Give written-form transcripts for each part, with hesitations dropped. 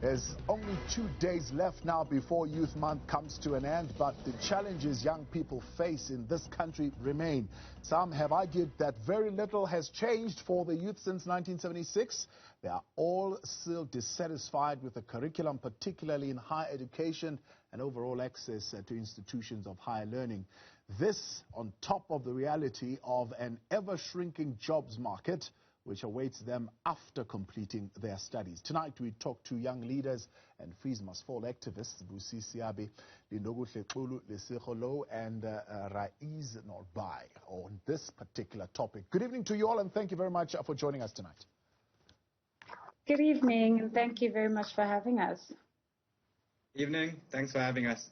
There's only 2 days left now before Youth Month comes to an end, but the challenges young people face in this country remain. Some have argued that very little has changed for the youth since 1976. They are all still dissatisfied with the curriculum, particularly in higher education and overall access to institutions of higher learning. This on top of the reality of an ever-shrinking jobs market which awaits them after completing their studies. Tonight we talk to young leaders and Feasibus activists, Busi Siabe, Lindogutle Xulu, Lesego and Raiz Norbai on this particular topic. Good evening to you all, and thank you very much for joining us tonight. Good evening, and thank you very much for having us. Evening, thanks for having us.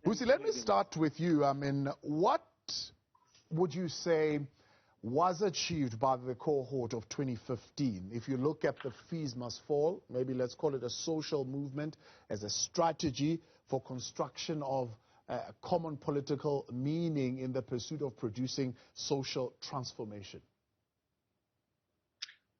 Busi, let me start with you. I mean, what would you say was achieved by the cohort of 2015? If you look at the Fees Must Fall, maybe let's call it a social movement as a strategy for construction of a common political meaning in the pursuit of producing social transformation.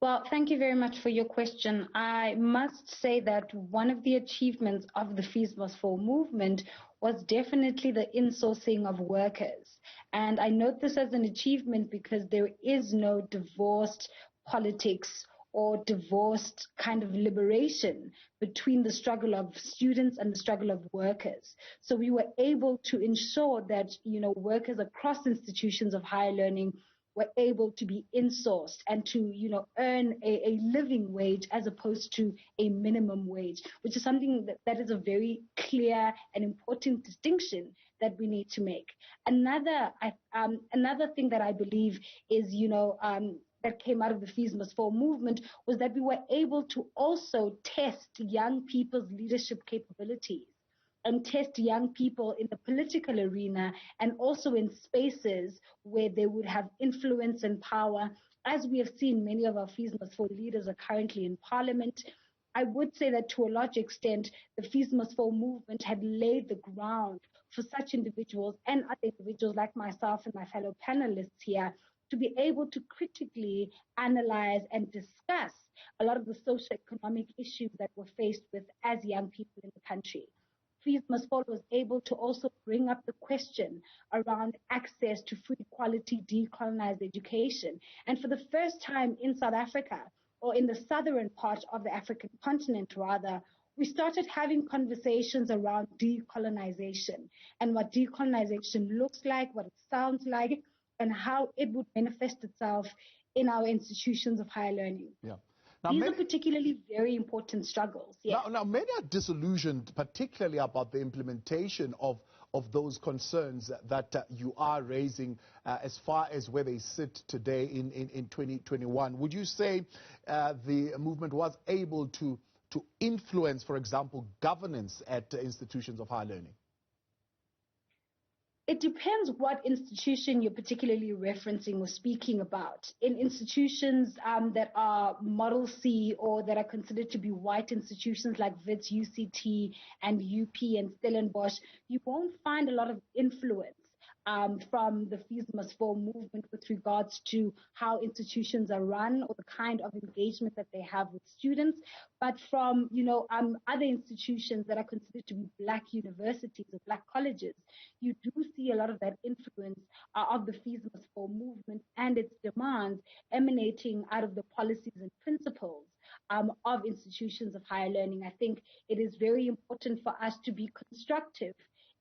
Well, thank you very much for your question. I must say that one of the achievements of the Fees Must Fall movement was definitely the insourcing of workers. And I note this as an achievement because there is no divorced politics or divorced kind of liberation between the struggle of students and the struggle of workers. So we were able to ensure that, workers across institutions of higher learning were able to be insourced and to, earn a living wage as opposed to a minimum wage, which is something that is a very clear and important distinction that we need to make. Another thing that I believe is, that came out of the Fees Must Fall movement was that we were able to also test young people's leadership capabilities and test young people in the political arena and also in spaces where they would have influence and power. As we have seen, many of our Fees Must Fall leaders are currently in parliament. I would say that to a large extent, the Fees Must Fall movement had laid the ground for such individuals and other individuals like myself and my fellow panelists here to be able to critically analyze and discuss a lot of the socioeconomic issues that we're faced with as young people in the country. Fees Must Fall was able to also bring up the question around access to free quality decolonized education. And for the first time in South Africa, or in the southern part of the African continent rather, we started having conversations around decolonization and what decolonization looks like, what it sounds like, and how it would manifest itself in our institutions of higher learning. Yeah. Now, these are particularly very important struggles. Yeah. Now, many are disillusioned, particularly about the implementation of those concerns that you are raising as far as where they sit today in 2021. Would you say the movement was able to influence, for example, governance at institutions of higher learning? It depends what institution you're particularly referencing or speaking about. In institutions that are Model C or that are considered to be white institutions like WITS, UCT, and UP and Stellenbosch, you won't find a lot of influence from the Fees Must Fall movement with regards to how institutions are run or the kind of engagement that they have with students. But from, other institutions that are considered to be black universities or black colleges, you do see a lot of that influence of the Fees Must Fall movement and its demands emanating out of the policies and principles of institutions of higher learning. I think it is very important for us to be constructive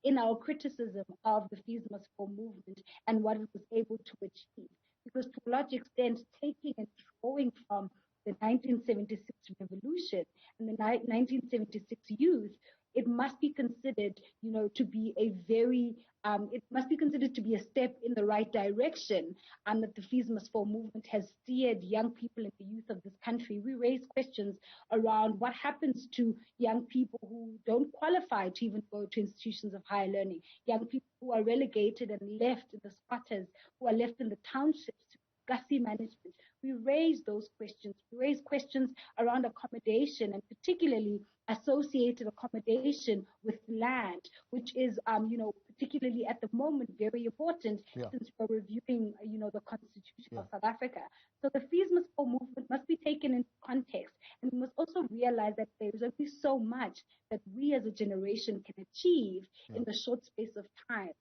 in our criticism of the Fees Must Fall movement and what it was able to achieve. Because to a large extent, taking and drawing from the 1976 revolution and the 1976 youth, it must be considered, to be it must be considered to be a step in the right direction, and that the Fees Must Fall movement has steered young people and the youth of this country. We raise questions around what happens to young people who don't qualify to even go to institutions of higher learning, young people who are relegated and left in the squatters, who are left in the townships to gussie management. We raise those questions. We raise questions around accommodation, and particularly associated accommodation with land, which is, particularly at the moment, very important since we're reviewing, the Constitution of South Africa. So the Fees Must Fall movement must be taken into context, and we must also realize that there is only so much that we as a generation can achieve in the short space of time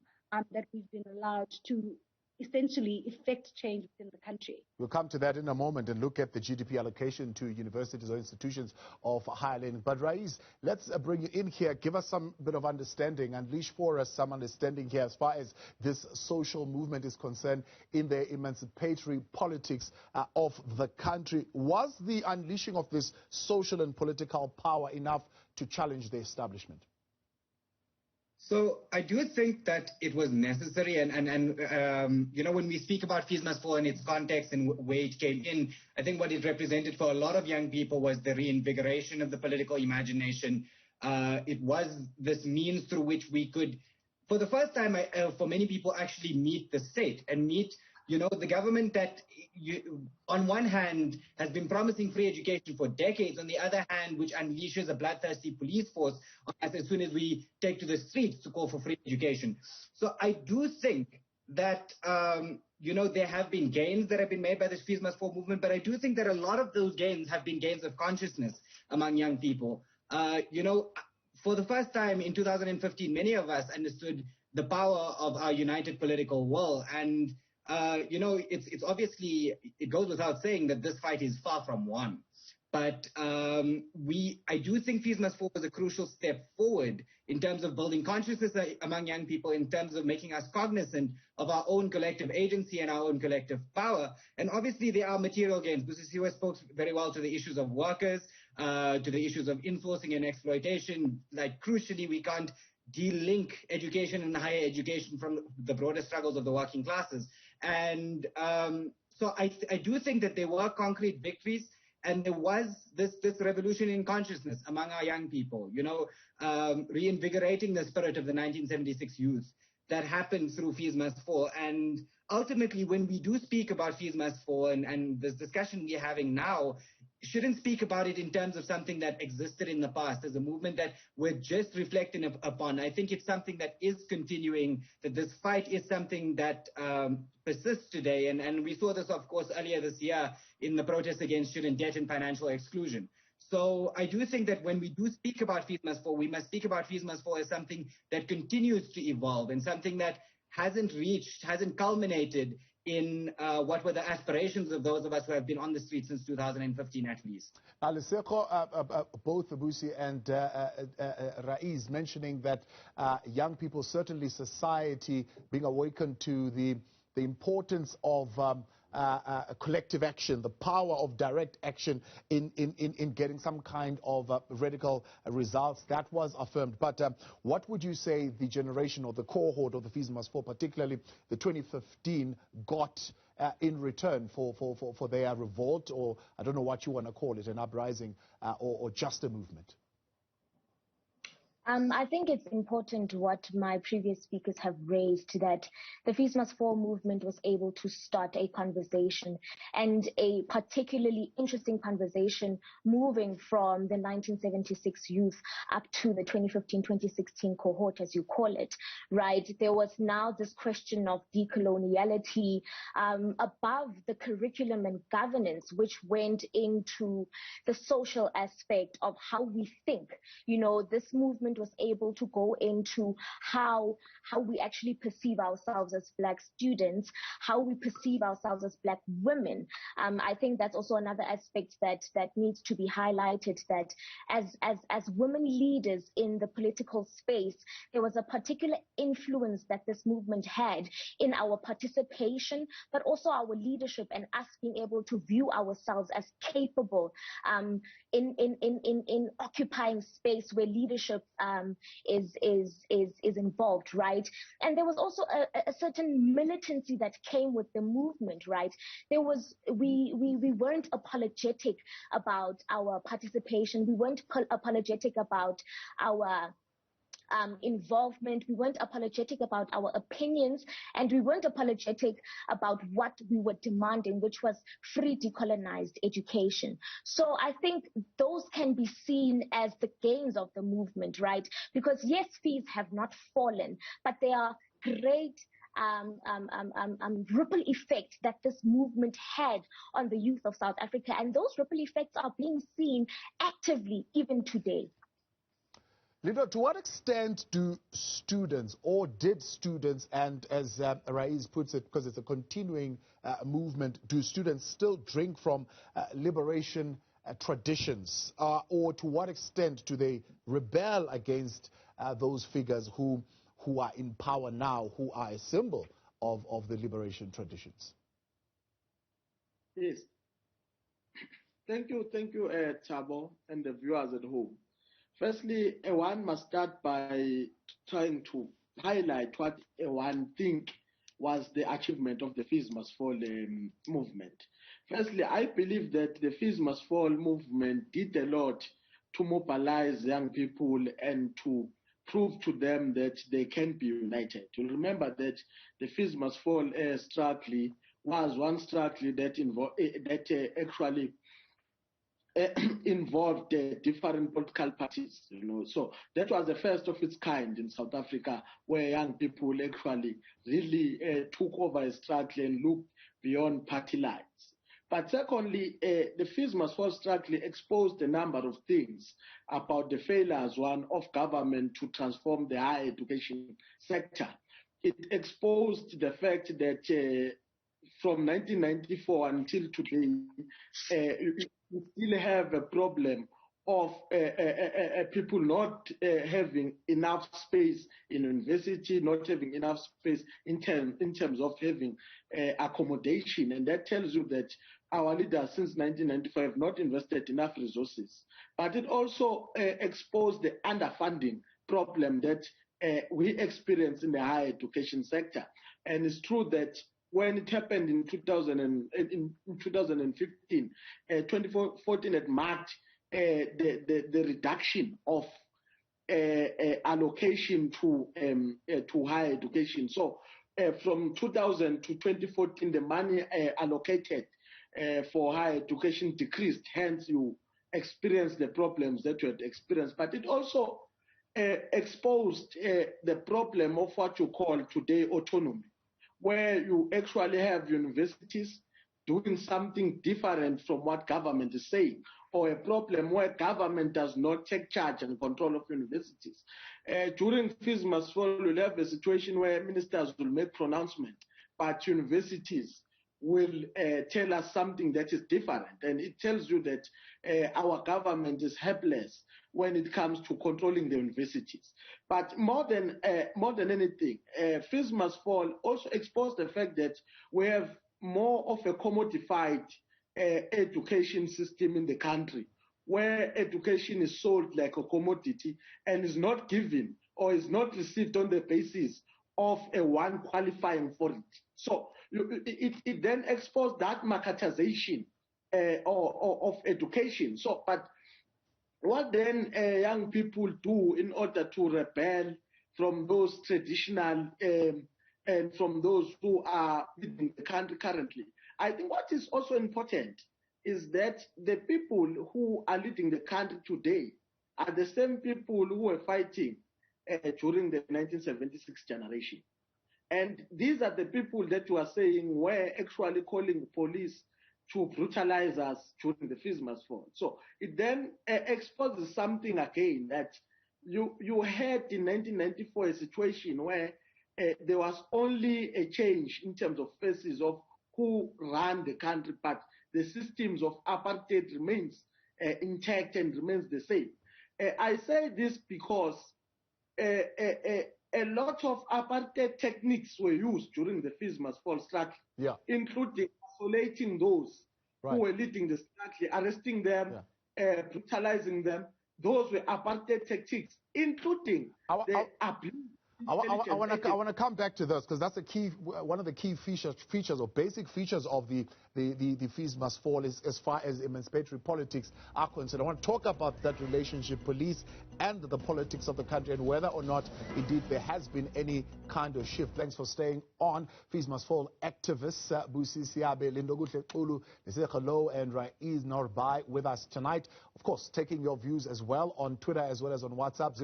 that we've been allowed to essentially effect change within the country. We'll come to that in a moment and look at the GDP allocation to universities or institutions of higher learning. But Raiz, let's bring you in here. Give us some bit of understanding, unleash for us some understanding here as far as this social movement is concerned in the emancipatory politics of the country. Was the unleashing of this social and political power enough to challenge the establishment? So I do think that it was necessary, and when we speak about Fees Must Fall in its context and where it came in, I think what it represented for a lot of young people was the reinvigoration of the political imagination. It was this means through which we could, for the first time, for many people, actually meet the state and meet the government that, on one hand, has been promising free education for decades, on the other hand, which unleashes a bloodthirsty police force on us as soon as we take to the streets to call for free education. So I do think that, there have been gains that have been made by this Fees Must Fall movement, but I do think that a lot of those gains have been gains of consciousness among young people. For the first time in 2015, many of us understood the power of our united political will, and it's obviously, it goes without saying that this fight is far from won. But I do think Fees Must Fall was a crucial step forward in terms of building consciousness among young people, in terms of making us cognizant of our own collective agency and our own collective power. And obviously there are material gains. Busissiwe spoke very well to the issues of workers, to the issues of insourcing and exploitation. Like, crucially, we can't de-link education and higher education from the broader struggles of the working classes. And so I do think that there were concrete victories, and there was this revolution in consciousness among our young people, reinvigorating the spirit of the 1976 youth that happened through Fees Must Fall. And ultimately, when we do speak about Fees Must Fall, and this discussion we're having now, shouldn't speak about it in terms of something that existed in the past as a movement that we're just reflecting upon. I think it's something that is continuing, that this fight is something that persists today. And we saw this, of course, earlier this year in the protests against student debt and financial exclusion. So I do think that when we do speak about Fees Must Fall, we must speak about Fees Must Fall as something that continues to evolve and something that hasn't culminated in what were the aspirations of those of us who have been on the street since 2015 at least. Lesego, both Busi and Raiz mentioning that young people, certainly society, being awakened to the importance of collective action, the power of direct action in getting some kind of radical results. That was affirmed. But what would you say the generation or the cohort of the Fees Must Fall, particularly the 2015, got in return for their revolt, or I don't know what you want to call it, an uprising or just a movement? I think it's important what my previous speakers have raised, that the Fees Must Fall movement was able to start a conversation, and a particularly interesting conversation moving from the 1976 youth up to the 2015-2016 cohort, as you call it, right? There was now this question of decoloniality above the curriculum and governance, which went into the social aspect of how we think. This movement was able to go into how we actually perceive ourselves as Black students, how we perceive ourselves as Black women. I think that's also another aspect that needs to be highlighted, that as women leaders in the political space, there was a particular influence that this movement had in our participation, but also our leadership, and us being able to view ourselves as capable in occupying space where leadership is involved, right? And there was also a certain militancy that came with the movement, right? We weren't apologetic about our participation. We weren't apologetic about our involvement. We weren't apologetic about our opinions, and we weren't apologetic about what we were demanding, which was free decolonized education. So I think those can be seen as the gains of the movement, right? Because yes, fees have not fallen, but there are great ripple effect that this movement had on the youth of South Africa. And those ripple effects are being seen actively even today. Lindo, to what extent do students, or did students, and as Raiz puts it, because it's a continuing movement, do students still drink from liberation traditions? Or to what extent do they rebel against those figures who are in power now, who are a symbol of the liberation traditions? Yes. Thank you, Thabo, and the viewers at home. Firstly, one must start by trying to highlight what one think was the achievement of the Fees Must Fall movement. Firstly, I believe that the Fees Must Fall movement did a lot to mobilize young people and to prove to them that they can be united. To remember that the Fees Must Fall struggle was one struggle that actually involved different political parties, So that was the first of its kind in South Africa, where young people actually really took over a struggle and looked beyond party lines. But secondly, the Fees Must Fall struggle exposed a number of things about the failures, one, of government to transform the higher education sector. It exposed the fact that from 1994 until today, we still have a problem of people not having enough space in university, not having enough space in terms of having accommodation. And that tells you that our leaders since 1995 have not invested enough resources. But it also exposed the underfunding problem that we experience in the higher education sector. And it's true that when it happened in 2015, 2014 had marked the reduction of allocation to higher education. So from 2000 to 2014, the money allocated for higher education decreased. Hence, you experienced the problems that you had experienced. But it also exposed the problem of what you call today autonomy, where you actually have universities doing something different from what government is saying, or a problem where government does not take charge and control of universities. During Fees Must Fall, we'll have a situation where ministers will make pronouncements, but universities will tell us something that is different. And it tells you that our government is helpless when it comes to controlling the universities. But more than anything, Fees Must Fall also exposed the fact that we have more of a commodified education system in the country, where education is sold like a commodity and is not given or is not received on the basis of a one qualifying for it. So it then exposed that marketization of education. So, but what then young people do in order to rebel from those traditional and from those who are leading the country currently? I think what is also important is that the people who are leading the country today are the same people who were fighting during the 1976 generation. And these are the people that you are saying were actually calling police to brutalize us during the Fees Must Fall. So it then exposes something again, that you had in 1994 a situation where there was only a change in terms of faces of who ran the country, but the systems of apartheid remains intact and remains the same. I say this because a lot of apartheid techniques were used during the Fees Must Fall struggle, including isolating those who were leading the struggle, arresting them, brutalizing them. Those were apartheid tactics, including the abuse I want to come back to those because that's a key, one of the key features or basic features of the fees must fall is as far as emancipatory politics are concerned. I want to talk about that relationship, police and the politics of the country, and whether or not indeed there has been any kind of shift. Thanks for staying on. Fees must fall activists Busi Siabe, Lindo Gutle, Hello, and Raiz Norbai with us tonight. Of course, taking your views as well on Twitter as well as on WhatsApp,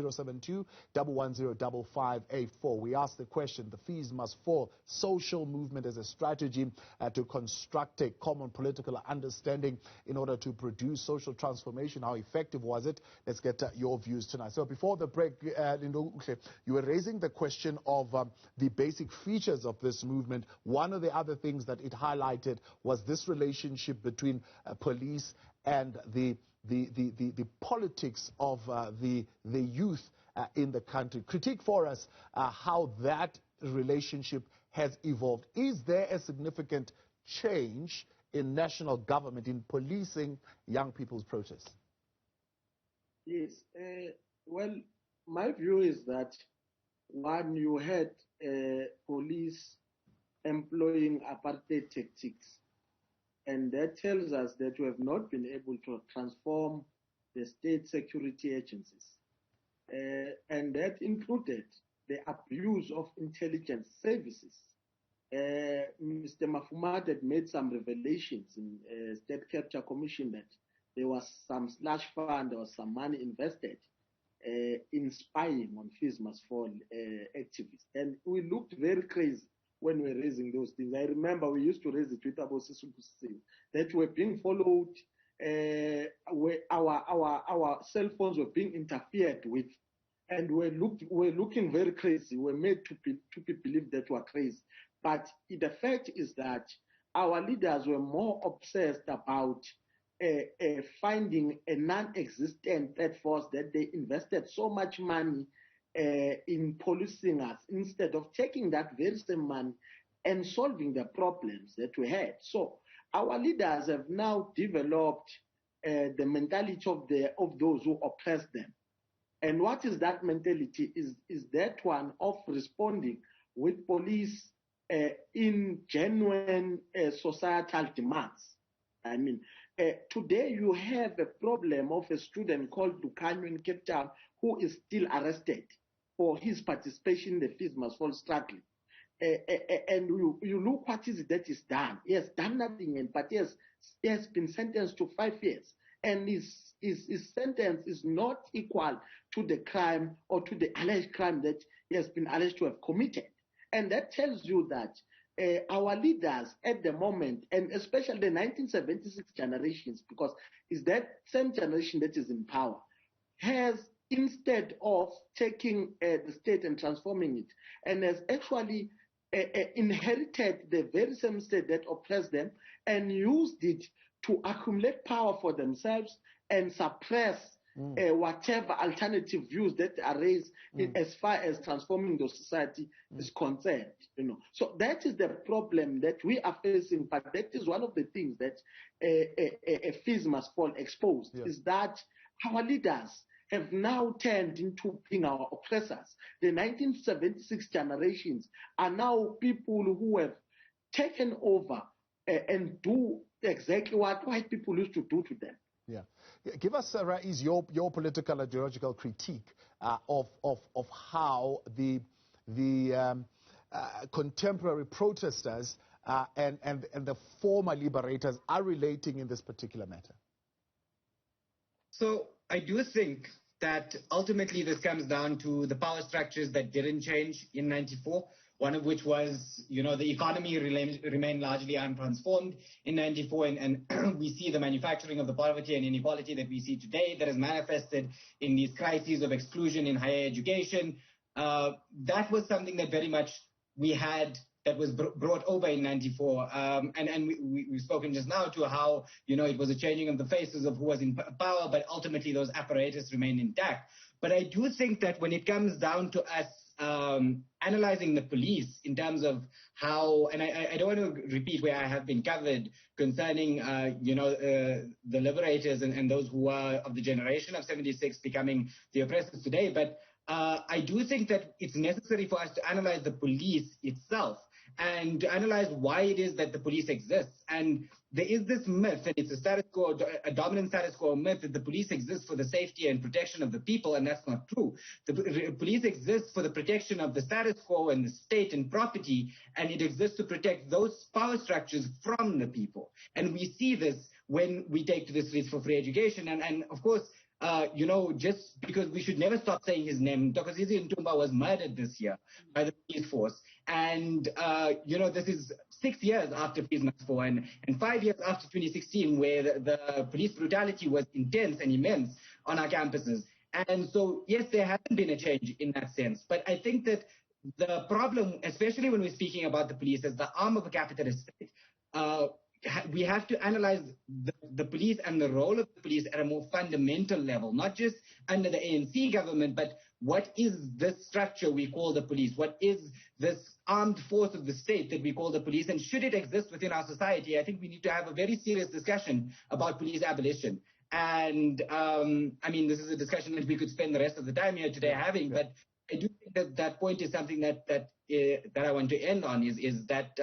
072-110-5584. We asked the question, the fees must fall, social movement as a strategy to construct a common political understanding in order to produce social transformation. How effective was it? Let's get your views tonight. So before the break, Lindo Gutle, you were raising the question of the basic features of this movement. One of the other things that it highlighted was this relationship between police and the politics of the youth in the country. Critique for us how that relationship has evolved. Is there a significant change in national government in policing young people's protests? Yes. Well, my view is that when you had police employing apartheid tactics, and that tells us that we have not been able to transform the state security agencies. And that included the abuse of intelligence services. Mr. Mafumat had made some revelations in State Capture Commission that there was some slush fund, there was some money invested in spying on fees must fall activists. And we looked very crazy when we were raising those things. I remember we used to raise the Twitter about that were being followed, where our cell phones were being interfered with, and we're looking very crazy. We're made to believe that we're crazy. But the fact is that our leaders were more obsessed about finding a non-existent threat force that they invested so much money in policing us, instead of taking that very same money and solving the problems that we had. So our leaders have now developed the mentality of those who oppress them. And what is that mentality? Is that one of responding with police in genuine societal demands. I mean, today you have a problem of a student called Lucanio in Cape Town who is still arrested for his participation in the fees must fall struggle. And you look what is it that is done. He has done nothing, but he has been sentenced to 5 years. And his sentence is not equal to the crime or to the alleged crime that he has been alleged to have committed. And that tells you that our leaders at the moment, and especially the 1976 generations, because it's that same generation that is in power, has, instead of taking the state and transforming it, and has actually inherited the very same state that oppressed them and used it to accumulate power for themselves and suppress whatever alternative views that are raised as far as transforming the society is concerned. So that is the problem that we are facing, but that is one of the things that a fees must fall exposed, is that our leaders have now turned into being our oppressors. The 1976 generations are now people who have taken over and do exactly what white people used to do to them. Yeah. Give us, Raiz, your political ideological critique of how the contemporary protesters and the former liberators are relating in this particular matter. So I do think that ultimately this comes down to the power structures that didn't change in 94, one of which was, the economy remained largely untransformed in 94, and we see the manufacturing of the poverty and inequality that we see today that is manifested in these crises of exclusion in higher education. That was something that very much we had that was brought over in 94. And we've spoken just now to how, it was a changing of the faces of who was in power, but ultimately those apparatus remained intact. But I do think that when it comes down to us analyzing the police in terms of how, and I don't want to repeat where I have been covered concerning, the liberators and those who are of the generation of 76 becoming the oppressors today. But I do think that it's necessary for us to analyze the police itself and to analyze why it is that the police exists. And there is this myth, and it's a status quo, a dominant status quo myth, that the police exists for the safety and protection of the people, and that's not true. The police exists for the protection of the status quo and the state and property, and it exists to protect those power structures from the people. And we see this when we take to the streets for free education. And of course, just because we should never stop saying his name, Dr. Zizi Ntumba was murdered this year by the police force. And, this is 6 years after Feasibus 4 and 5 years after 2016, where the police brutality was intense and immense on our campuses. And so, yes, there hasn't been a change in that sense. But I think that the problem, especially when we're speaking about the police as the arm of a capitalist state, we have to analyze the police and the role of the police at a more fundamental level, not just under the ANC government, but what is this structure we call the police? What is this armed force of the state that we call the police? And should it exist within our society? I think we need to have a very serious discussion about police abolition. And this is a discussion that we could spend the rest of the time here today having, but I do think that point is something that I want to end on, is that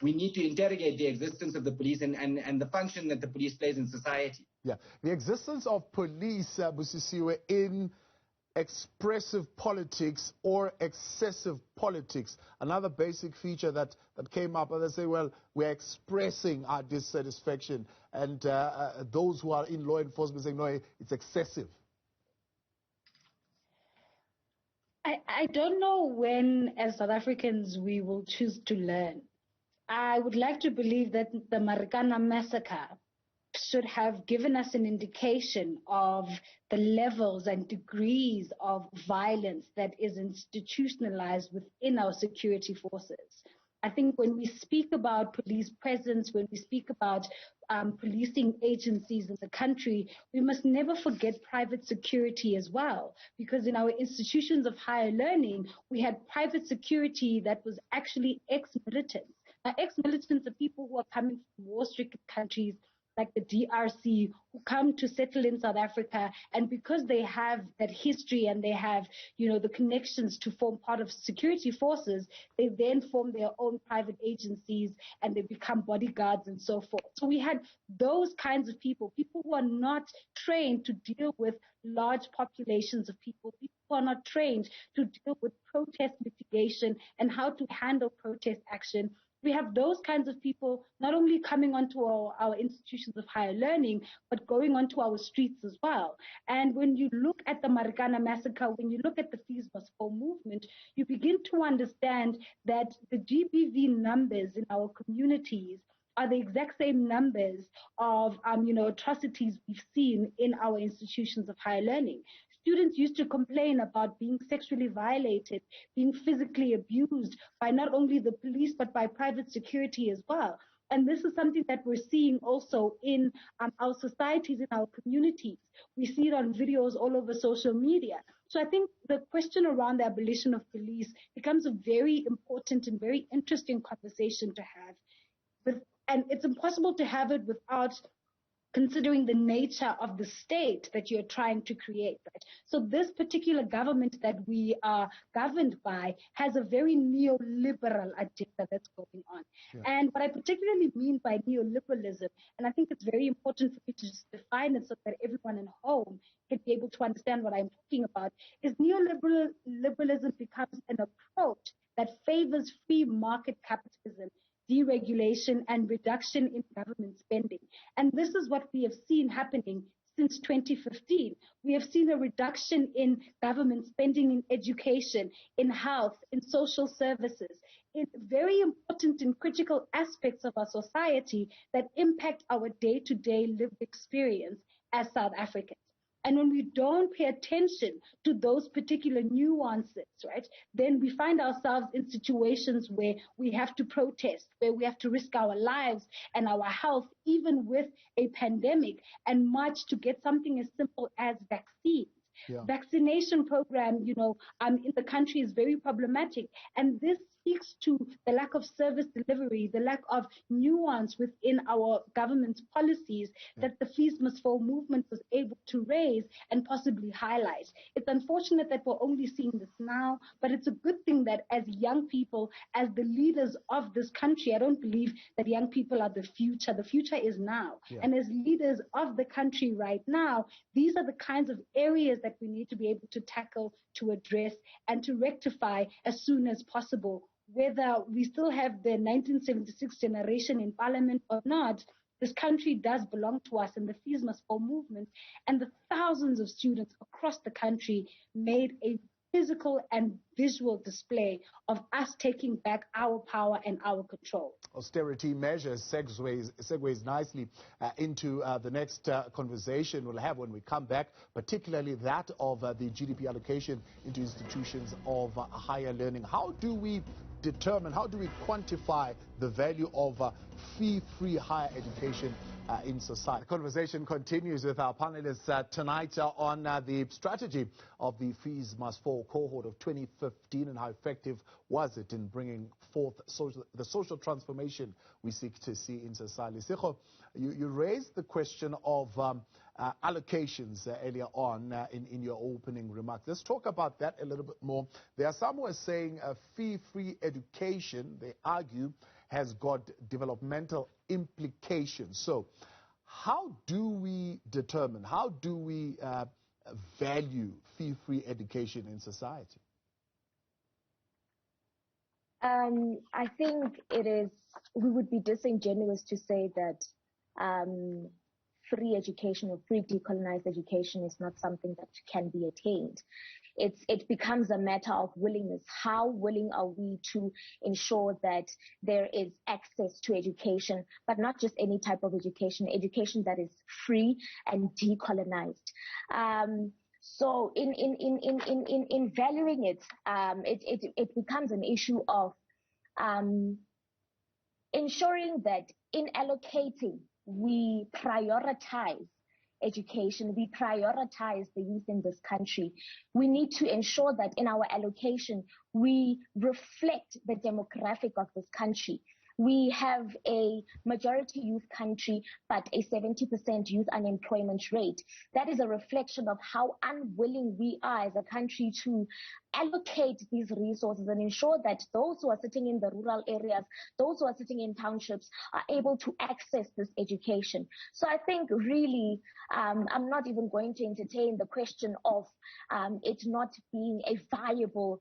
we need to interrogate the existence of the police and the function that the police plays in society. Yeah, the existence of police, Busisiwe, in expressive politics or excessive politics. Another basic feature that came up, and they say, well, we're expressing our dissatisfaction, and those who are in law enforcement saying, no, it's excessive. I don't know when, as South Africans, we will choose to learn. I would like to believe that the Marikana massacre should have given us an indication of the levels and degrees of violence that is institutionalized within our security forces. I think when we speak about police presence, when we speak about policing agencies in the country, we must never forget private security as well, because in our institutions of higher learning, we had private security that was actually ex-militants. Now, ex-militants are people who are coming from war-stricken countries like the DRC, who come to settle in South Africa, and because they have that history and they have, the connections to form part of security forces, they then form their own private agencies and they become bodyguards and so forth. So we had those kinds of people who are not trained to deal with large populations of people who are not trained to deal with protest mitigation and how to handle protest action. We have those kinds of people not only coming onto our institutions of higher learning, but going onto our streets as well. And when you look at the Marikana massacre, when you look at the Feasibus 4 movement, you begin to understand that the GBV numbers in our communities are the exact same numbers of atrocities we've seen in our institutions of higher learning. Students used to complain about being sexually violated, being physically abused by not only the police, but by private security as well. And this is something that we're seeing also in our societies, in our communities. We see it on videos all over social media. So I think the question around the abolition of police becomes a very important and very interesting conversation to have. And it's impossible to have it without considering the nature of the state that you're trying to create, right? So this particular government that we are governed by has a very neoliberal agenda that's going on. Yeah. And what I particularly mean by neoliberalism, and I think it's very important for me to just define it so that everyone at home can be able to understand what I'm talking about, is neoliberalism becomes an approach that favors free market capitalism, deregulation, and reduction in government spending. And this is what we have seen happening since 2015. We have seen a reduction in government spending in education, in health, in social services, in very important and critical aspects of our society that impact our day-to-day lived experience as South Africans. And when we don't pay attention to those particular nuances, right, then we find ourselves in situations where we have to protest, where we have to risk our lives and our health, even with a pandemic, and march to get something as simple as vaccines. Yeah. Vaccination program, in the country is very problematic. And this speaks to the lack of service delivery, the lack of nuance within our government's policies that the Fees Must Fall movement was able to raise and possibly highlight. It's unfortunate that we're only seeing this now, but it's a good thing that as young people, as the leaders of this country, I don't believe that young people are the future. The future is now. Yeah. And as leaders of the country right now, these are the kinds of areas that we need to be able to tackle, to address, and to rectify as soon as possible. Whether we still have the 1976 generation in parliament or not, this country does belong to us, and the Fees Must Fall movement and the thousands of students across the country made a physical and visual display of us taking back our power and our control. Austerity measures segues nicely into the next conversation we'll have when we come back, particularly that of the GDP allocation into institutions of higher learning. How do we determine, how do we quantify the value of fee-free higher education in society? The conversation continues with our panelists tonight on the strategy of the Fees Must Fall cohort of 2015 and how effective was it in bringing forth the social transformation we seek to see in society. Sikho, you raised the question of allocations earlier on in your opening remarks. Let's talk about that a little bit more. There are some who are saying fee-free education, they argue, has got developmental implications. So how do we determine, how do we value fee-free education in society? I think we would be disingenuous to say that free education or free decolonized education is not something that can be attained. It becomes a matter of willingness. How willing are we to ensure that there is access to education, but not just any type of education that is free and decolonized. So in valuing it, it becomes an issue of ensuring that in allocating, we prioritize education, we prioritize the youth in this country. We need to ensure that in our allocation, we reflect the demographic of this country. We have a majority youth country, but a 70% youth unemployment rate. That is a reflection of how unwilling we are as a country to allocate these resources and ensure that those who are sitting in the rural areas, those who are sitting in townships are able to access this education. So I think really, I'm not even going to entertain the question of it not being a viable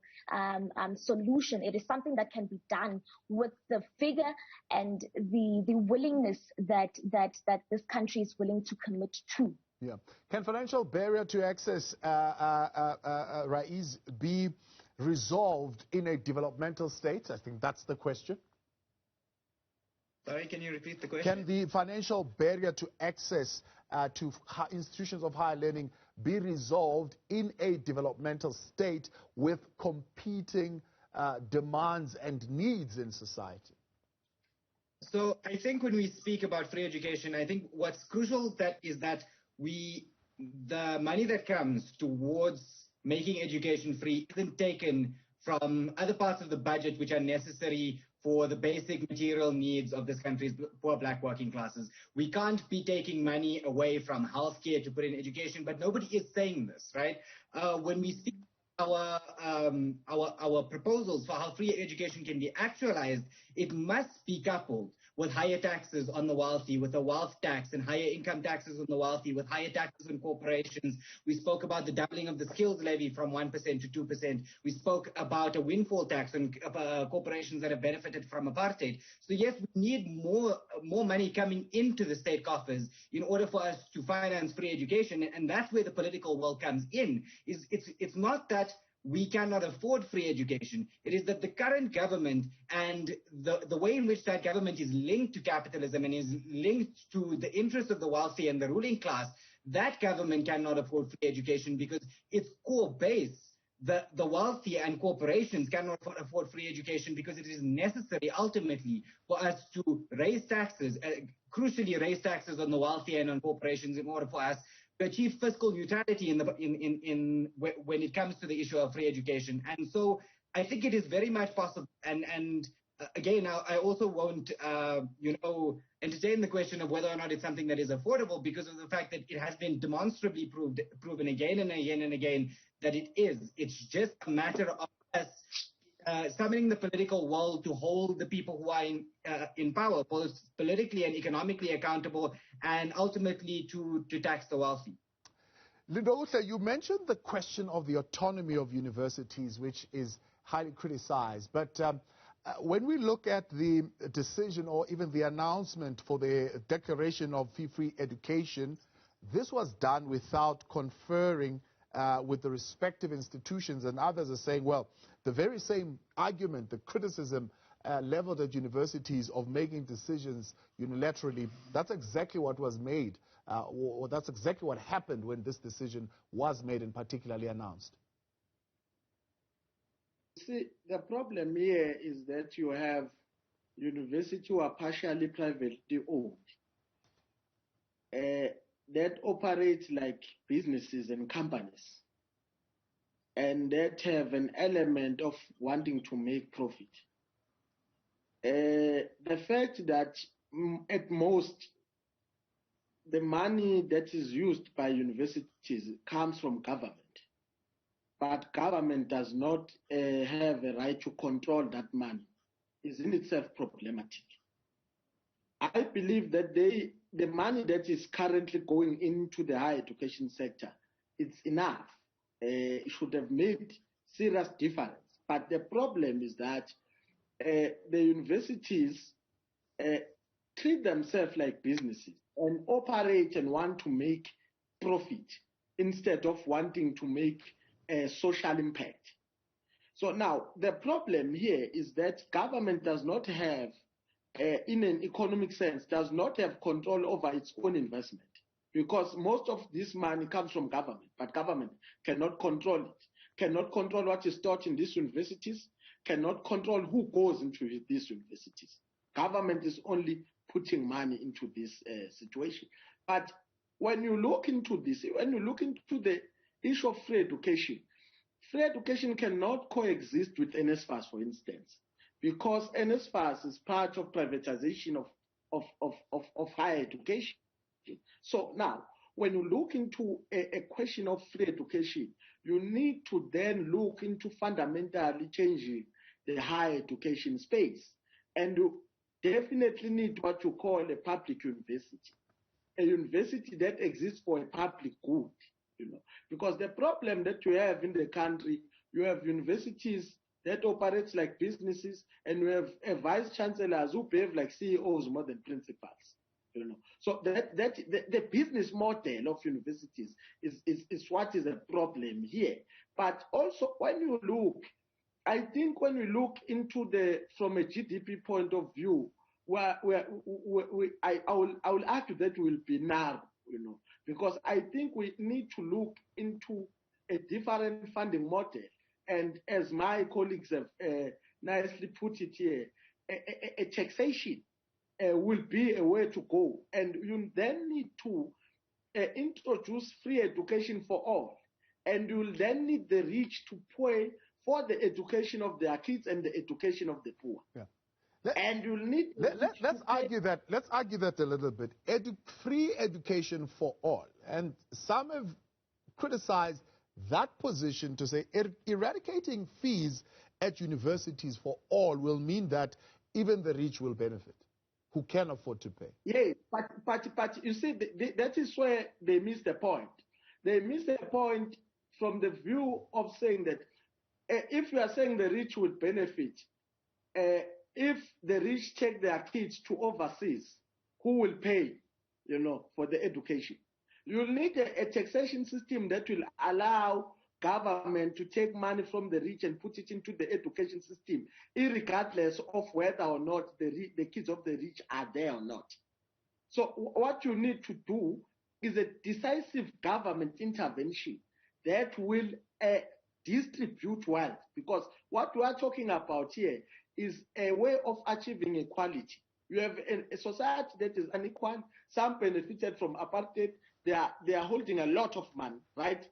solution. It is something that can be done with the vigor and the willingness that this country is willing to commit to. Yeah. Can financial barrier to access, Raiz, be resolved in a developmental state? I think that's the question. Sorry, can you repeat the question? Can the financial barrier to access to institutions of higher learning be resolved in a developmental state with competing demands and needs in society? So I think when we speak about free education, I think what's crucial is that the money that comes towards making education free isn't taken from other parts of the budget which are necessary for the basic material needs of this country's poor black working classes. We can't be taking money away from healthcare to put in education, but nobody is saying this, right? When we speak our proposals for how free education can be actualized, it must be coupled with higher taxes on the wealthy, with a wealth tax, and higher income taxes on the wealthy, with higher taxes on corporations. We spoke about the doubling of the skills levy from 1% to 2%. We spoke about a windfall tax on corporations that have benefited from apartheid. So yes, we need more money coming into the state coffers in order for us to finance free education, and that's where the political will comes in. It's not that we cannot afford free education. It is that the current government and the way in which that government is linked to capitalism and is linked to the interests of the wealthy and the ruling class, that government cannot afford free education because its core base, the wealthy and corporations cannot afford free education because it is necessary ultimately for us to raise taxes, crucially raise taxes on the wealthy and on corporations in order for us achieve fiscal neutrality when it comes to the issue of free education. And so I think it is very much possible. And again, I also won't, entertain the question of whether or not it's something that is affordable, because of the fact that it has been demonstrably proven again and again and again that it is. It's just a matter of us summoning the political will to hold the people who are in power, both politically and economically accountable, and ultimately to tax the wealthy. Lindosa, you mentioned the question of the autonomy of universities, which is highly criticized. But when we look at the decision or even the announcement for the declaration of fee-free education, this was done without conferring with the respective institutions, and others are saying, well, the very same argument, the criticism leveled at universities of making decisions unilaterally, that's exactly what was made, or that's exactly what happened when this decision was made and particularly announced. See, the problem here is that you have universities who are partially privately owned, that operate like businesses and companies, and that have an element of wanting to make profit. The fact that at most the money that is used by universities comes from government, but government does not have a right to control that money, is in itself problematic. I believe that the money that is currently going into the higher education sector, it's enough. It should have made serious difference. But the problem is that the universities treat themselves like businesses and operate and want to make profit instead of wanting to make a social impact. So now the problem here is that government does not have, in an economic sense, does not have control over its own investment, because most of this money comes from government, but government cannot control it, cannot control what is taught in these universities, cannot control who goes into these universities. Government is only putting money into this situation. But when you look into this, when you look into the issue of free education cannot coexist with NSFAS, for instance, because NSFAS is part of privatization of higher education. So now, when you look into a question of free education, you need to then look into fundamentally changing the higher education space. And you definitely need what you call a public university, a university that exists for a public good, because the problem that you have in the country, you have universities that operate like businesses, and you have a vice chancellors who behave like CEOs more than principals. So the business model of universities is what is a problem here. But also when you look, I think when we look into from a GDP point of view, I will argue that will be narrow, because I think we need to look into a different funding model. And as my colleagues have nicely put it here, a taxation will be a way to go. And you then need to introduce free education for all. And you'll then need the rich to pay for the education of their kids and the education of the poor. Yeah. And you'll need. Let's argue that. Let's argue that a little bit. Free education for all, and some have criticized that position to say eradicating fees at universities for all will mean that even the rich will benefit, who can afford to pay. Yes, but you see, that is where they miss the point. They miss the point from the view of saying that if you are saying the rich would benefit, if the rich take their kids to overseas, who will pay, for the education? You'll need a taxation system that will allow government to take money from the rich and put it into the education system, irregardless of whether or not the kids of the rich are there or not. So what you need to do is a decisive government intervention that will distribute wealth, because what we are talking about here is a way of achieving equality. You have a society that is unequal. Some benefited from apartheid, they are holding a lot of money, right?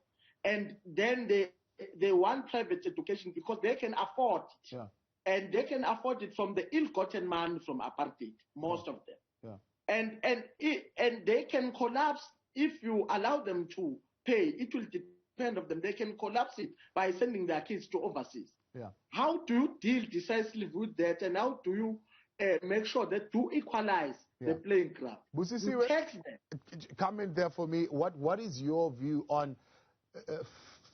And then they want private education because they can afford it. Yeah. And they can afford it from the ill-gotten money from apartheid, most of them. Yeah. And they can collapse if you allow them to pay. It will depend on them. They can collapse it by sending their kids to overseas. Yeah. How do you deal decisively with that, and how do you make sure that you equalize the playing ground? You tax them. Come in there for me. What is your view on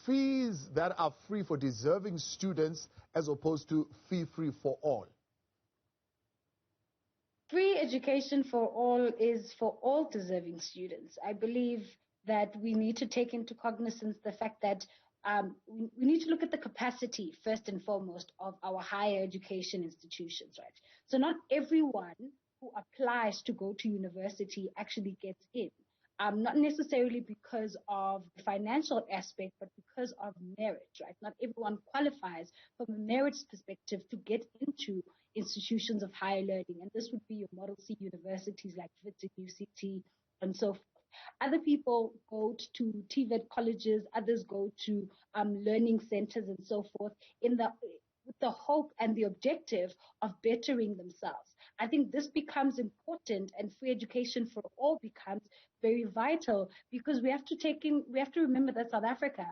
fees that are free for deserving students as opposed to fee-free for all? Free education for all is for all deserving students. I believe that we need to take into cognizance the fact that we need to look at the capacity, first and foremost, of our higher education institutions, right? So not everyone who applies to go to university actually gets in. Not necessarily because of the financial aspect, but because of merit, right? Not everyone qualifies from a merits perspective to get into institutions of higher learning. And this would be your Model C universities like Wits and UCT and so forth. Other people go to TVET colleges, others go to learning centers and so forth with the hope and the objective of bettering themselves. I think this becomes important, and free education for all becomes very vital, because we have to remember that South Africa,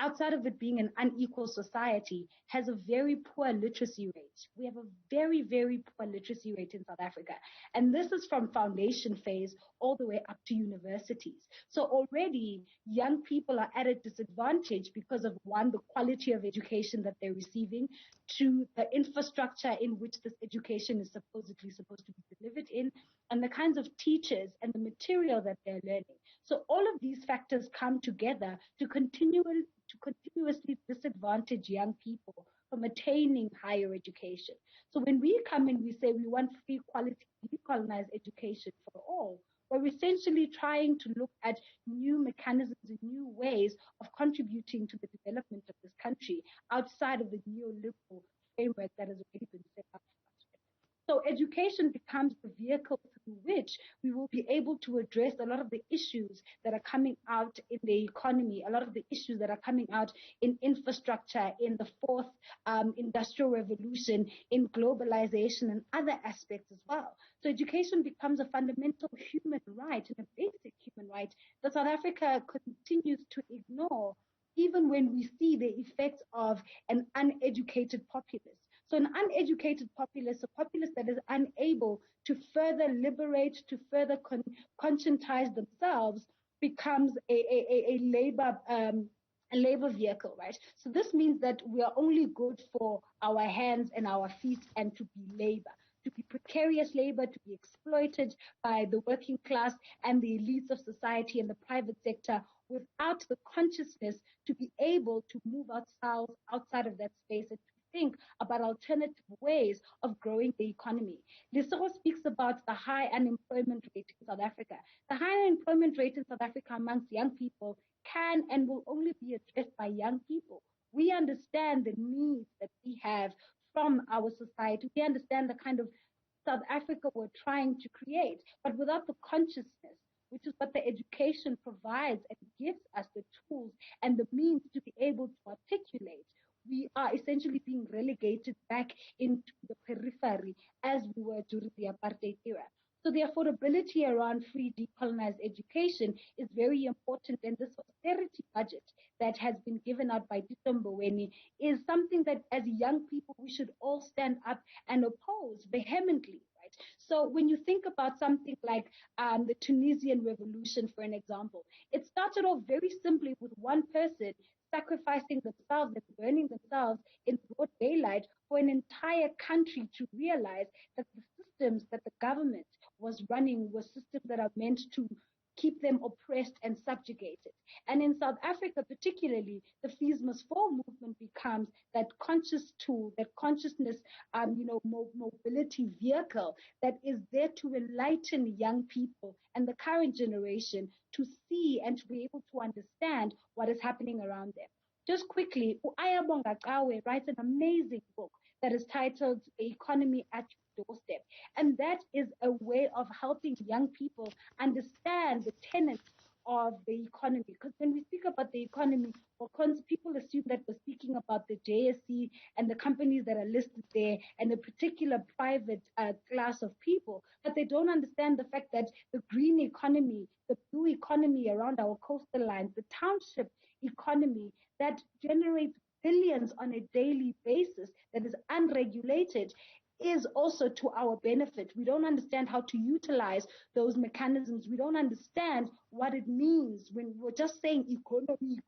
outside of it being an unequal society, has a very poor literacy rate. We have a very, very poor literacy rate in South Africa. And this is from foundation phase all the way up to universities. So already young people are at a disadvantage because of, one, the quality of education that they're receiving, two, the infrastructure in which this education is supposedly supposed to be delivered in, and the kinds of teachers and the material that they're learning. So all of these factors come together to continuously disadvantage young people from attaining higher education. So when we come in, we say we want free, quality, decolonized education for all. We're essentially trying to look at new mechanisms and new ways of contributing to the development of this country outside of the neoliberal framework that has already been set up. So education becomes the vehicle through which we will be able to address a lot of the issues that are coming out in the economy, a lot of the issues that are coming out in infrastructure, in the fourth industrial revolution, in globalization and other aspects as well. So education becomes a fundamental human right and a basic human right that South Africa continues to ignore, even when we see the effects of an uneducated populace. So an uneducated populace, a populace that is unable to further liberate, to further conscientize themselves, becomes a labor vehicle, right? So this means that we are only good for our hands and our feet and to be labor, to be precarious labor, to be exploited by the working class and the elites of society and the private sector, without the consciousness to be able to move ourselves outside of that space and think about alternative ways of growing the economy. Lesego speaks about the high unemployment rate in South Africa. The high unemployment rate in South Africa amongst young people can and will only be addressed by young people. We understand the needs that we have from our society. We understand the kind of South Africa we're trying to create, but without the consciousness, which is what the education provides and gives us the tools and the means to be able to articulate, we are essentially being relegated back into the periphery as we were during the apartheid era. So the affordability around free decolonized education is very important, and this austerity budget that has been given out by Tito Mboweni is something that as young people we should all stand up and oppose vehemently. Right? So when you think about something like the Tunisian revolution, for an example, it started off very simply with one person sacrificing themselves and burning themselves in broad daylight for an entire country to realize that the systems that the government was running were systems that are meant to keep them oppressed and subjugated. And in South Africa, particularly, the Fees Must Fall movement becomes that conscious tool, that consciousness, mobility vehicle that is there to enlighten young people and the current generation to see and to be able to understand what is happening around them. Just quickly, Ayabonga Kawe writes an amazing book that is titled Economy at Your Doorstep. And that is a way of helping young people understand the tenets of the economy. Because when we speak about the economy, people assume that we're speaking about the JSE and the companies that are listed there and a particular private class of people, but they don't understand the fact that the green economy, the blue economy around our coastal lines, the township economy that generates billions on a daily basis, that is unregulated, is also to our benefit. We don't understand how to utilize those mechanisms. We don't understand what it means when we're just saying economy,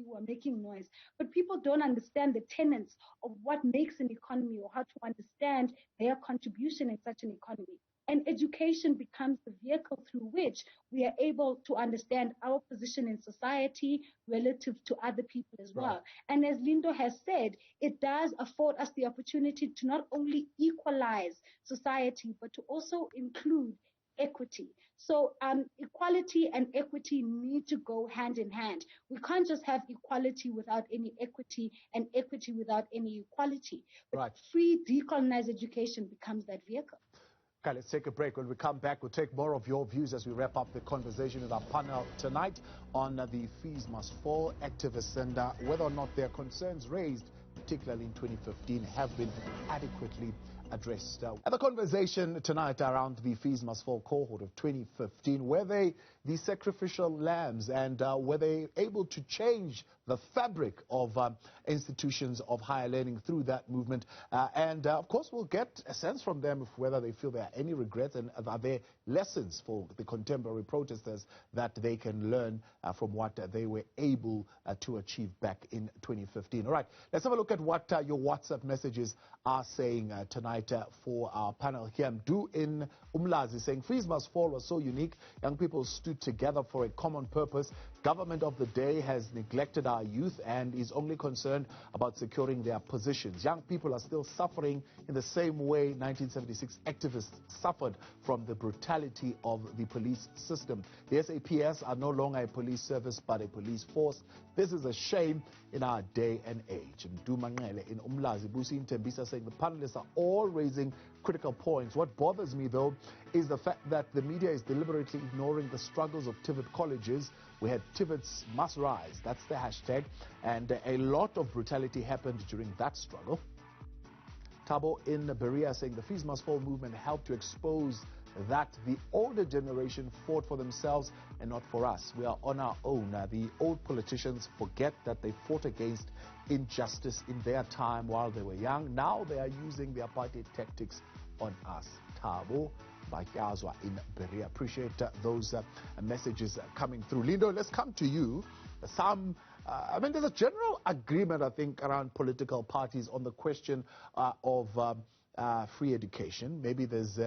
we're making noise. But people don't understand the tenets of what makes an economy or how to understand their contribution in such an economy. And education becomes the vehicle through which we are able to understand our position in society relative to other people as well. And as Lindo has said, it does afford us the opportunity to not only equalize society, but to also include equity. So equality and equity need to go hand in hand. We can't just have equality without any equity and equity without any equality. But free decolonized education becomes that vehicle. Okay, let's take a break. When we come back, we'll take more of your views as we wrap up the conversation with our panel tonight on the Fees Must Fall activists and whether or not their concerns raised, particularly in 2015, have been adequately addressed. And the conversation tonight around the Fees Must Fall cohort of 2015, were they the sacrificial lambs and were they able to change the fabric of institutions of higher learning through that movement? And of course, we'll get a sense from them of whether they feel there are any regrets and are there lessons for the contemporary protesters that they can learn from what they were able to achieve back in 2015. All right, let's have a look at what your WhatsApp messages are saying tonight for our panel here. Mdu in Umlazi saying, Fees Must Fall was so unique. Young people stood together for a common purpose. Government of the day has neglected our youth and is only concerned about securing their positions. Young people are still suffering in the same way 1976 activists suffered from the brutality of the police system. The SAPS are no longer a police service but a police force. This is a shame in our day and age. Mdu Mangele in Umlazi, Busi Ntembisa saying the panelists are all raising critical points. What bothers me though is the fact that the media is deliberately ignoring the struggles of TVET colleges. We had TVETs must rise, that's the hashtag, and a lot of brutality happened during that struggle. Tabo in Berea saying the Fees Must Fall movement helped to expose that the older generation fought for themselves and not for us. We are on our own. The old politicians forget that they fought against injustice in their time while they were young. Now they are using the apartheid tactics on us. Tabo Bakyazwa in Berea. Appreciate those messages coming through. Lindo, let's come to you. I mean, there's a general agreement, I think, around political parties on the question of free education. Maybe there's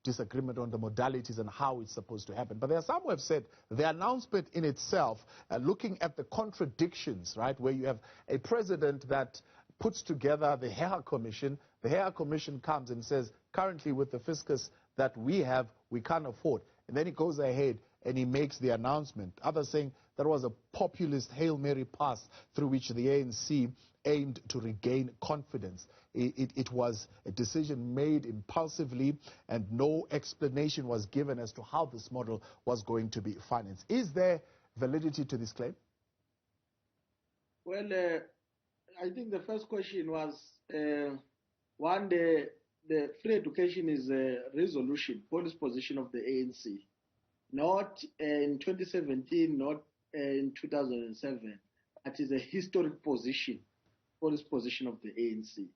disagreement on the modalities and how it's supposed to happen. But there are some who have said the announcement in itself, looking at the contradictions, right, where you have a president that puts together the Hair Commission. The Hair Commission comes and says, currently with the fiscus that we have, we can't afford. And then he goes ahead and he makes the announcement. Others saying that was a populist Hail Mary pass through which the ANC aimed to regain confidence. It was a decision made impulsively and no explanation was given as to how this model was going to be financed. Is there validity to this claim? Well, I think the first question was, one, the free education is a resolution, policy position of the ANC. Not in 2017, not in 2007. That is a historic position, policy position of the ANC.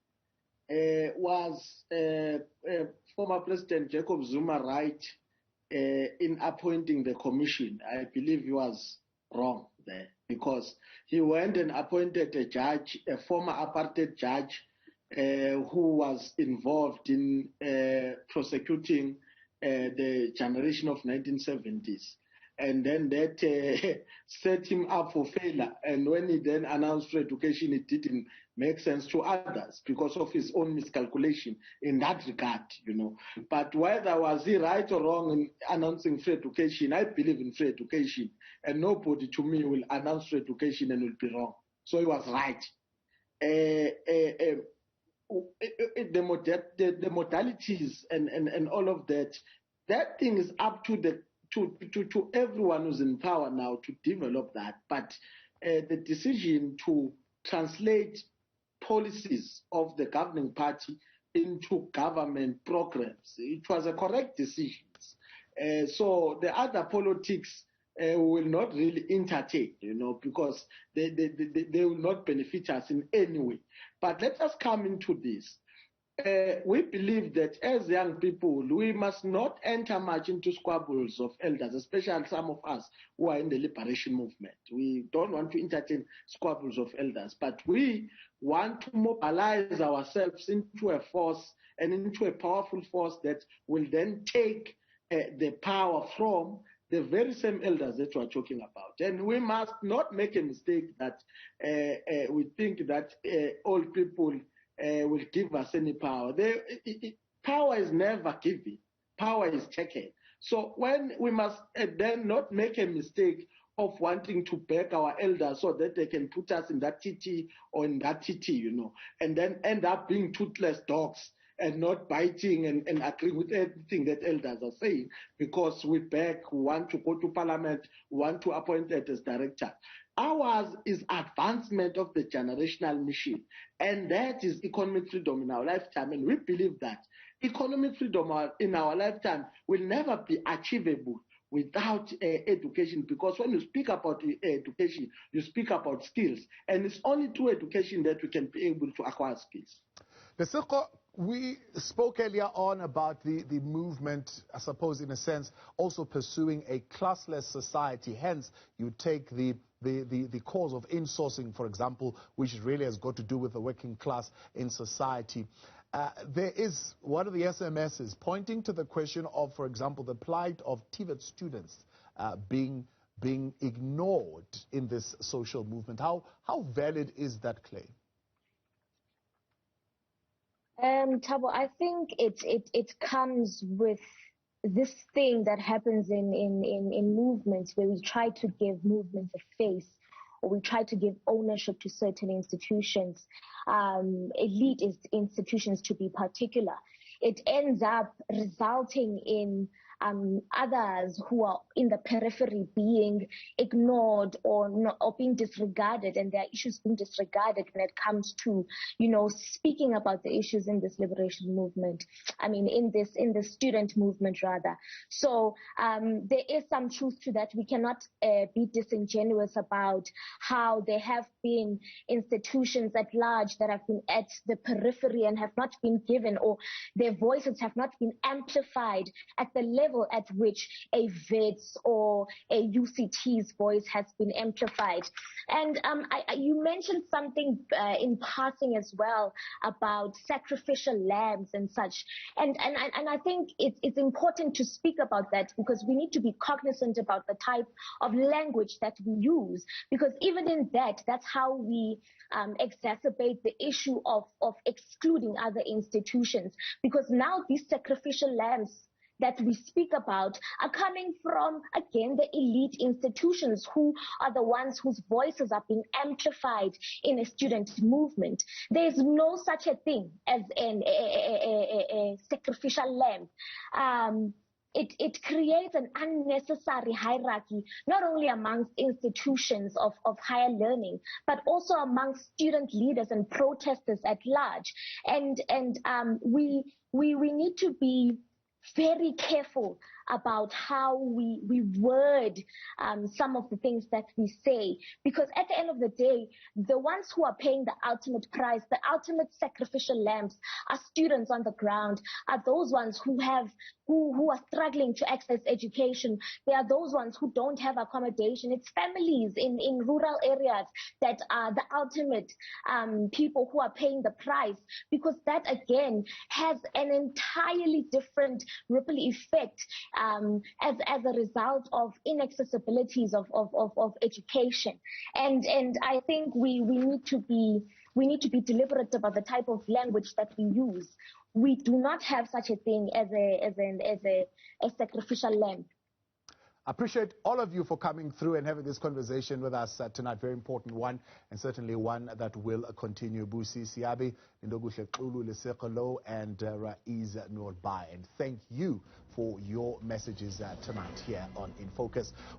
Was former President Jacob Zuma right in appointing the commission? I believe he was wrong there because he went and appointed a judge, a former apartheid judge, who was involved in prosecuting the generation of 1970s. And then that set him up for failure. And when he then announced free education, it didn't make sense to others because of his own miscalculation in that regard, you know. But whether was he right or wrong in announcing free education, I believe in free education. And nobody to me will announce free education and will be wrong. So he was right. The modalities and all of that, that thing is up to to everyone who's in power now to develop that. But the decision to translate policies of the governing party into government programs, it was a correct decision. So the other politics will not really entertain, because they will not benefit us in any way. But let us come into this. We believe that as young people, we must not enter much into squabbles of elders, especially some of us who are in the liberation movement. We don't want to entertain squabbles of elders, but we want to mobilize ourselves into a force and into a powerful force that will then take the power from the very same elders that we're talking about. And we must not make a mistake that we think that old people will give us any power. Power is never given. Power is taken. So when we must then not make a mistake of wanting to beg our elders so that they can put us in that TT or in that TT, and then end up being toothless dogs and not biting and agreeing with everything that elders are saying, because we beg, we want to go to parliament, we want to appoint it as director. Ours is advancement of the generational mission, and that is economic freedom in our lifetime. And we believe that economic freedom in our lifetime will never be achievable without education, because when you speak about education, you speak about skills, and it's only through education that we can be able to acquire skills. Lesego, we spoke earlier on about the movement, I suppose, in a sense, also pursuing a classless society. Hence, you take the cause of insourcing, for example, which really has got to do with the working class in society. There is one of the SMSs pointing to the question of, for example, the plight of TVET students being ignored in this social movement. How valid is that claim? Thabo, I think it comes with this thing that happens in movements, where we try to give movements a face, or we try to give ownership to certain institutions, elite institutions to be particular. It ends up resulting in others who are in the periphery being ignored or being disregarded, and their issues being disregarded when it comes to, speaking about the issues in this liberation movement. I mean, in the student movement rather. So there is some truth to that. We cannot be disingenuous about how there have been institutions at large that have been at the periphery and have not been given, or their voices have not been amplified at the level at which a VET's or a UCT's voice has been amplified. And you mentioned something in passing as well about sacrificial lambs and such. And I think it's important to speak about that, because we need to be cognizant about the type of language that we use, because even in that's how we exacerbate the issue of excluding other institutions, because now these sacrificial lambs that we speak about are coming from, again, the elite institutions, who are the ones whose voices are being amplified in a student movement. There's no such a thing as a sacrificial lamb. It creates an unnecessary hierarchy, not only amongst institutions of higher learning, but also amongst student leaders and protesters at large. And we need to be very careful about how we word some of the things that we say, because at the end of the day, the ones who are paying the ultimate price, the ultimate sacrificial lambs, are students on the ground, are those ones who are struggling to access education. They are those ones who don't have accommodation. It's families in rural areas that are the ultimate people who are paying the price, because that again has an entirely different ripple effect as a result of inaccessibilities of education. And I think we need to be deliberate about the type of language that we use. We do not have such a thing as a sacrificial lamb. I appreciate all of you for coming through and having this conversation with us tonight. Very important one, and certainly one that will continue. Busi Siabi, Ndoguhle Xulu, Lesekolo, and Raiz Nurbai. And thank you for your messages tonight here on In Focus.